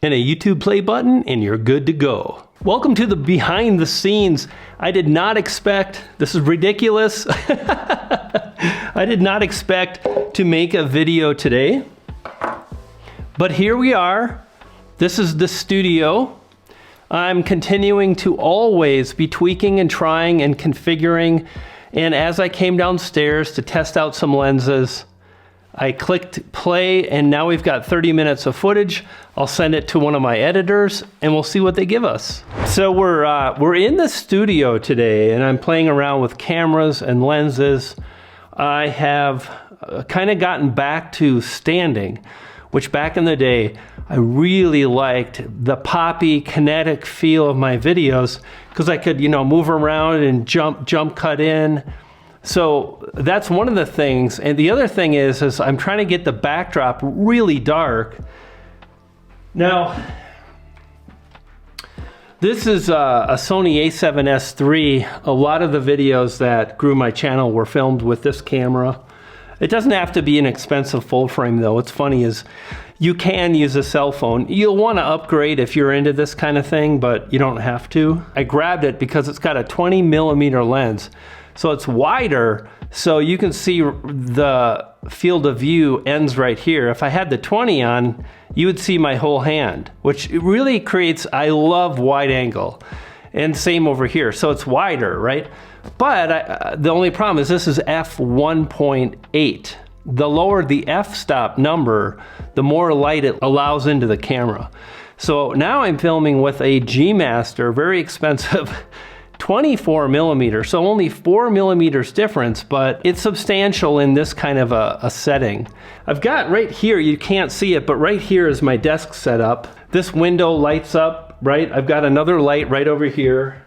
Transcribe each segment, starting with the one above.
and a YouTube play button, and you're good to go. Welcome to the behind the scenes. I did not expect, this is ridiculous. I did not expect to make a video today, but here we are. This is the studio. I'm continuing to always be tweaking and trying and configuring. And as I came downstairs to test out some lenses, I clicked play, and now we've got 30 minutes of footage. I'll send it to one of my editors and we'll see what they give us. So we're in the studio today, and I'm playing around with cameras and lenses. I have kind of gotten back to standing, which back in the day, I really liked the poppy, kinetic feel of my videos because I could, move around and jump cut in. So that's one of the things. And the other thing is I'm trying to get the backdrop really dark. Now, this is a Sony a7S III. A lot of the videos that grew my channel were filmed with this camera. It doesn't have to be an expensive full frame though. What's funny is you can use a cell phone. You'll want to upgrade if you're into this kind of thing, but you don't have to. I grabbed it because it's got a 20mm lens. So it's wider, so you can see the field of view ends right here. If I had the 20 on, you would see my whole hand, which really creates, I love wide angle. And same over here, so it's wider, right? But the only problem is this is f1.8. The lower the f-stop number, the more light it allows into the camera. So now I'm filming with a G Master, very expensive, 24mm, so only 4mm difference, but it's substantial in this kind of a setting. I've got right here, you can't see it, but right here is my desk set up. This window lights up, right? I've got another light right over here.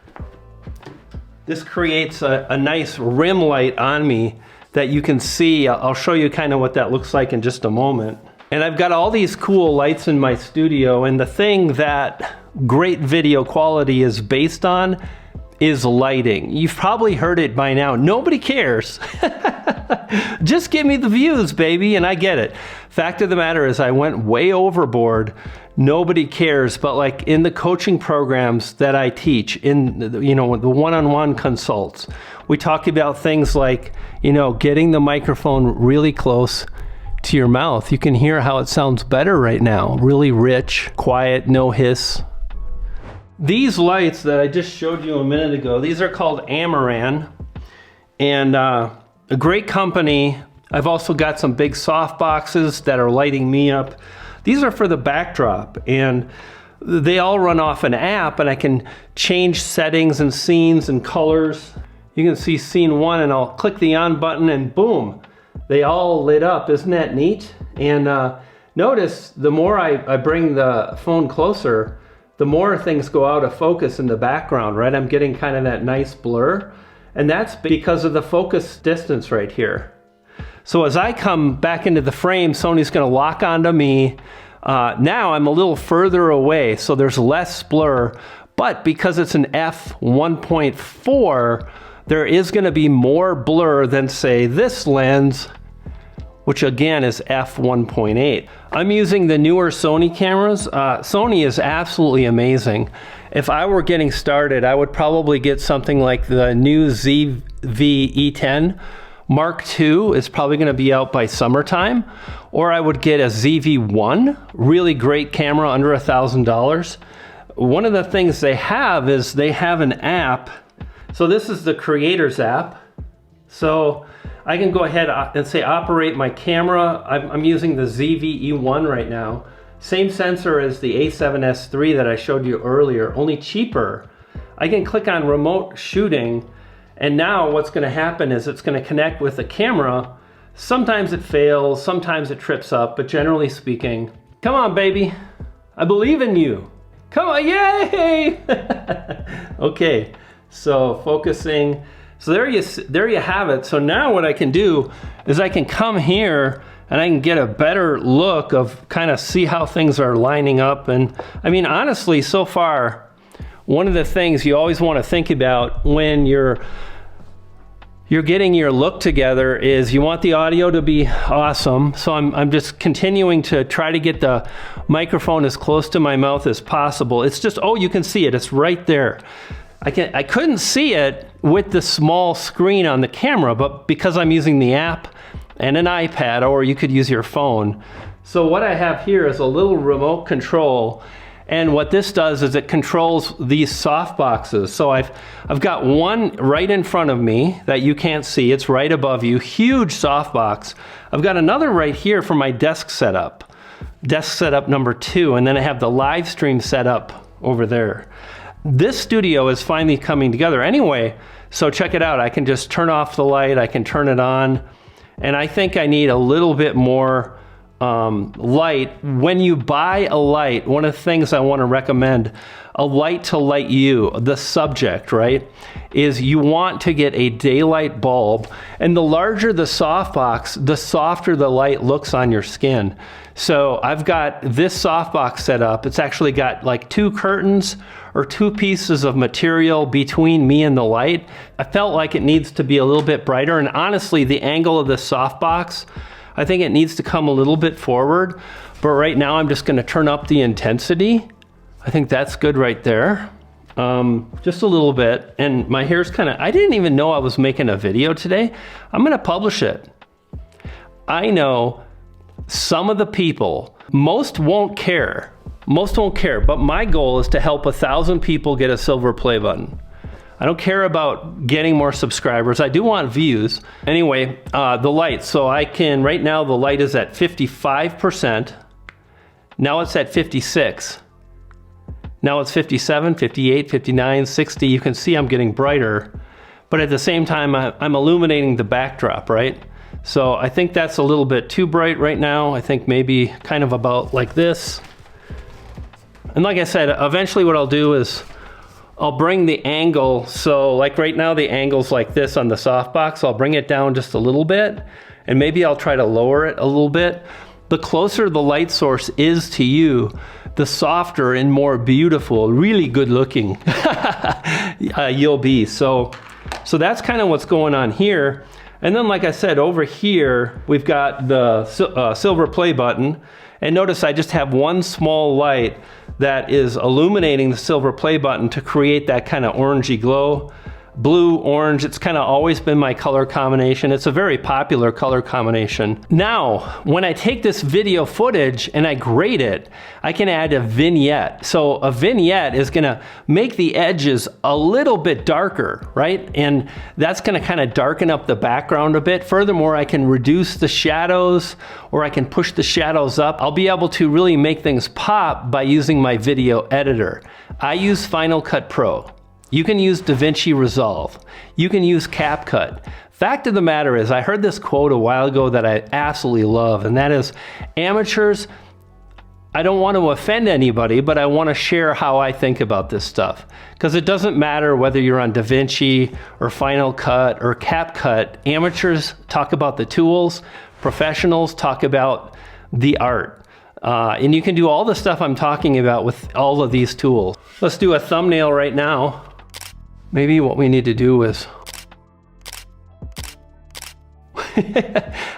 This creates a nice rim light on me that you can see. I'll show you kind of what that looks like in just a moment. And I've got all these cool lights in my studio, and the thing that great video quality is based on is lighting. You've probably heard it by now. Nobody cares. Just give me the views, baby, and I get it. Fact of the matter is I went way overboard. Nobody cares, but like in the coaching programs that I teach, in the one-on-one consults, we talk about things like, getting the microphone really close to your mouth. You can hear how it sounds better right now. Really rich, quiet, no hiss. These lights that I just showed you a minute ago, these are called Amaran, and a great company. I've also got some big soft boxes that are lighting me up. These are for the backdrop, and they all run off an app, and I can change settings and scenes and colors. You can see scene one, and I'll click the on button, and boom, they all lit up. Isn't that neat? And notice the more I bring the phone closer, the more things go out of focus in the background, right? I'm getting kind of that nice blur, and that's because of the focus distance right here. So as I come back into the frame, Sony's gonna lock onto me. Now I'm a little further away, so there's less blur, but because it's an f1.4, there is gonna be more blur than say this lens, which again is f1.8. I'm using the newer Sony cameras. Sony is absolutely amazing. If I were getting started, I would probably get something like the new ZV-E10. Mark II is probably gonna be out by summertime, or I would get a ZV-1, really great camera under $1,000. One of the things they have is they have an app. So this is the Creators app. So I can go ahead and say operate my camera. I'm using the ZV-E1 right now. Same sensor as the a7S III that I showed you earlier, only cheaper. I can click on remote shooting, and now what's gonna happen is it's gonna connect with the camera. Sometimes it fails, sometimes it trips up, but generally speaking, come on baby, I believe in you. Come on, yay! Okay, so focusing. So there you have it. So now what I can do is I can come here and I can get a better look of kind of see how things are lining up. And I mean, honestly, so far, one of the things you always want to think about when you're you're getting your look together is you want the audio to be awesome. So I'm just continuing to try to get the microphone as close to my mouth as possible. It's just, oh, you can see it, it's right there. I couldn't see it with the small screen on the camera, but because I'm using the app and an iPad, or you could use your phone. So what I have here is a little remote control, and what this does is it controls these soft boxes. So I've got one right in front of me that you can't see, it's right above you, huge soft box. I've got another right here for my desk setup number 2, and then I have the live stream setup over there. This studio is finally coming together anyway, so check it out. I can just turn off the light, I can turn it on, and I think I need a little bit more light. When you buy a light, one of the things I want to recommend, a light to light you, the subject, right, is you want to get a daylight bulb, and the larger the softbox, the softer the light looks on your skin. So I've got this softbox set up. It's actually got like 2 curtains or 2 pieces of material between me and the light. I felt like it needs to be a little bit brighter, and honestly, the angle of this softbox, I think it needs to come a little bit forward, but right now I'm just gonna turn up the intensity. I think that's good right there. Just a little bit, and my hair's I didn't even know I was making a video today. I'm gonna publish it. I know some of the people, most won't care, but my goal is to help 1,000 people get a silver play button. I don't care about getting more subscribers. I do want views. Anyway, the light. So I can, right now the light is at 55%. Now it's at 56. Now it's 57, 58, 59, 60. You can see I'm getting brighter, but at the same time, I'm illuminating the backdrop, right? So I think that's a little bit too bright right now. I think maybe kind of about like this. And like I said, eventually what I'll do is I'll bring the angle, so like right now the angle's like this on the softbox. I'll bring it down just a little bit, and maybe I'll try to lower it a little bit. The closer the light source is to you, the softer and more beautiful, really good looking you'll be. So that's kind of what's going on here. And then like I said, over here, we've got the silver play button. And notice I just have one small light that is illuminating the silver play button to create that kind of orangey glow. Blue, orange, it's kind of always been my color combination. It's a very popular color combination. Now, when I take this video footage and I grade it, I can add a vignette. So a vignette is gonna make the edges a little bit darker, right? And that's gonna kind of darken up the background a bit. Furthermore, I can reduce the shadows, or I can push the shadows up. I'll be able to really make things pop by using my video editor. I use Final Cut Pro. You can use DaVinci Resolve. You can use CapCut. Fact of the matter is, I heard this quote a while ago that I absolutely love, and that is, amateurs, I don't want to offend anybody, but I want to share how I think about this stuff. Because it doesn't matter whether you're on DaVinci or Final Cut or CapCut. Amateurs talk about the tools, professionals talk about the art. And you can do all the stuff I'm talking about with all of these tools. Let's do a thumbnail right now. Maybe what we need to do is,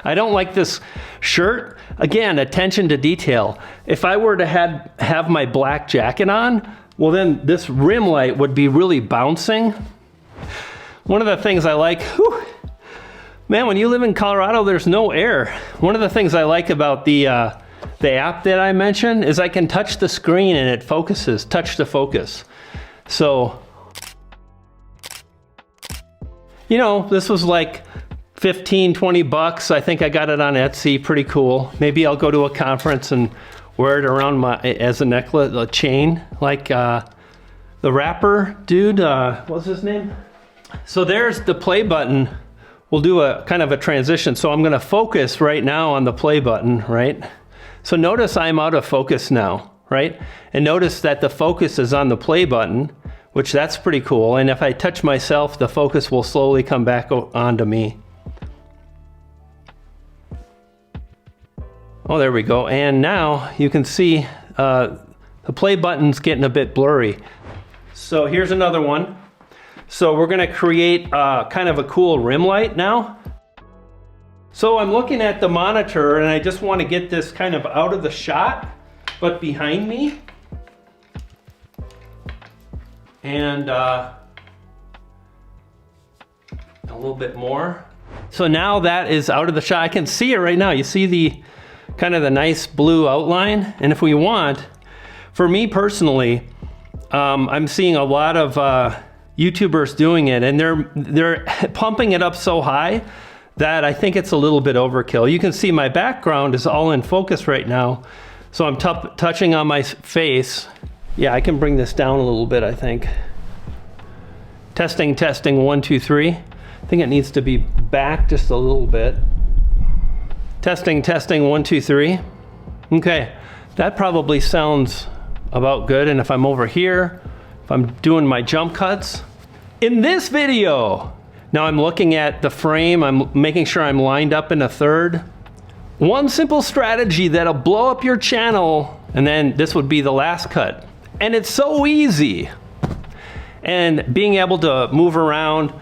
I don't like this shirt. Again, attention to detail. If I were to have my black jacket on, well then this rim light would be really bouncing. One of the things I like, man, when you live in Colorado, there's no air. One of the things I like about the app that I mentioned is I can touch the screen and it focuses, touch to focus. So, you know, this was like 15, 20 bucks. I think I got it on Etsy, pretty cool. Maybe I'll go to a conference and wear it around as a necklace, a chain, like the rapper dude, what's his name? So there's the play button. We'll do a kind of a transition. So I'm gonna focus right now on the play button, right? So notice I'm out of focus now, right? And notice that the focus is on the play button, which that's pretty cool. And if I touch myself, the focus will slowly come back onto me. Oh, there we go. And now you can see the play button's getting a bit blurry. So here's another one. So we're gonna create kind of a cool rim light now. So I'm looking at the monitor and I just want to get this kind of out of the shot, but behind me. And a little bit more. So now that is out of the shot. I can see it right now. You see the kind of the nice blue outline. And if we want, for me personally, I'm seeing a lot of YouTubers doing it, and they're pumping it up so high that I think it's a little bit overkill. You can see my background is all in focus right now. So I'm touching on my face. Yeah, I can bring this down a little bit, I think. Testing, testing, 1, 2, 3. I think it needs to be back just a little bit. Testing, testing, 1, 2, 3. Okay, that probably sounds about good. And if I'm over here, if I'm doing my jump cuts. In this video, now I'm looking at the frame, I'm making sure I'm lined up in a third. One simple strategy that'll blow up your channel, and then this would be the last cut. And it's so easy. And being able to move around,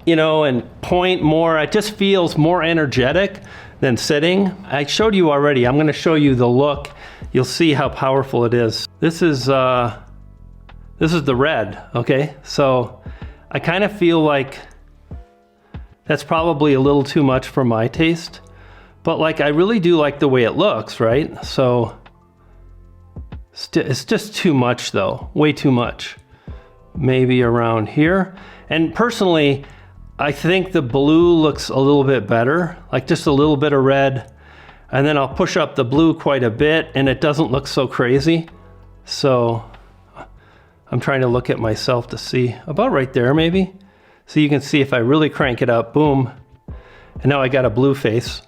you know, and point more, it just feels more energetic than sitting. I showed you already, I'm gonna show you the look. You'll see how powerful it is. This is the red, okay? So I kind of feel like that's probably a little too much for my taste, but like I really do like the way it looks, right? So it's just too much though, way too much. Maybe around here. And personally, I think the blue looks a little bit better, like just a little bit of red, and then I'll push up the blue quite a bit and it doesn't look so crazy. So I'm trying to look at myself to see, about right there maybe. So you can see if I really crank it up, boom. And now I got a blue face.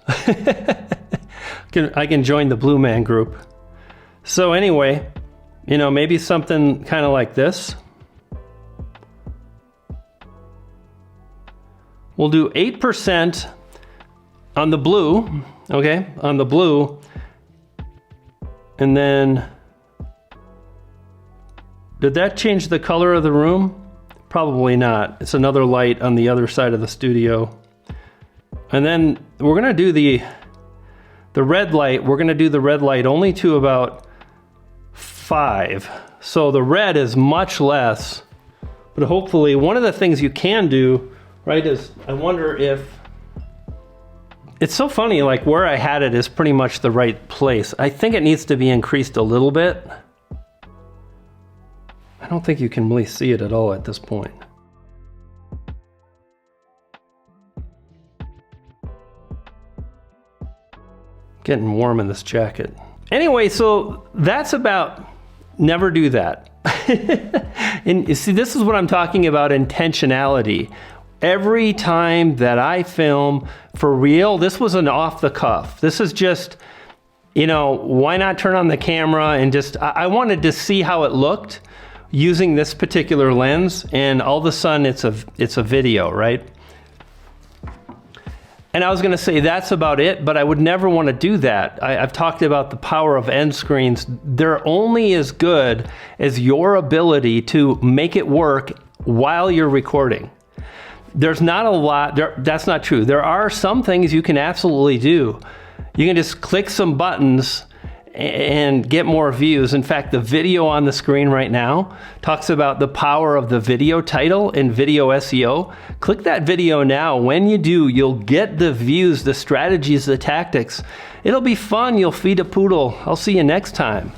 I can join the blue man group. So anyway, you know, maybe something kind of like this. We'll do 8% on the blue, okay, on the blue. And then, did that change the color of the room? Probably not. It's another light on the other side of the studio. And then we're gonna do the red light. We're gonna do the red light only to about 5. So the red is much less, but hopefully one of the things you can do, right, is I wonder if, it's so funny, like where I had it is pretty much the right place. I think it needs to be increased a little bit. I don't think you can really see it at all at this point. Getting warm in this jacket. Anyway, so that's about, never do that. And you see, this is what I'm talking about, intentionality. Every time that I film for real, this was an off the cuff. This is just, you know, why not turn on the camera and just, I wanted to see how it looked using this particular lens, and all of a sudden it's a video, right? And I was gonna say that's about it, but I would never wanna do that. I've talked about the power of end screens. They're only as good as your ability to make it work while you're recording. There's not a lot, that's not true. There are some things you can absolutely do. You can just click some buttons and get more views. In fact, the video on the screen right now talks about the power of the video title and video SEO. Click that video now. When you do, you'll get the views, the strategies, the tactics. It'll be fun. You'll feed a poodle. I'll see you next time.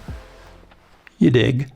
You dig?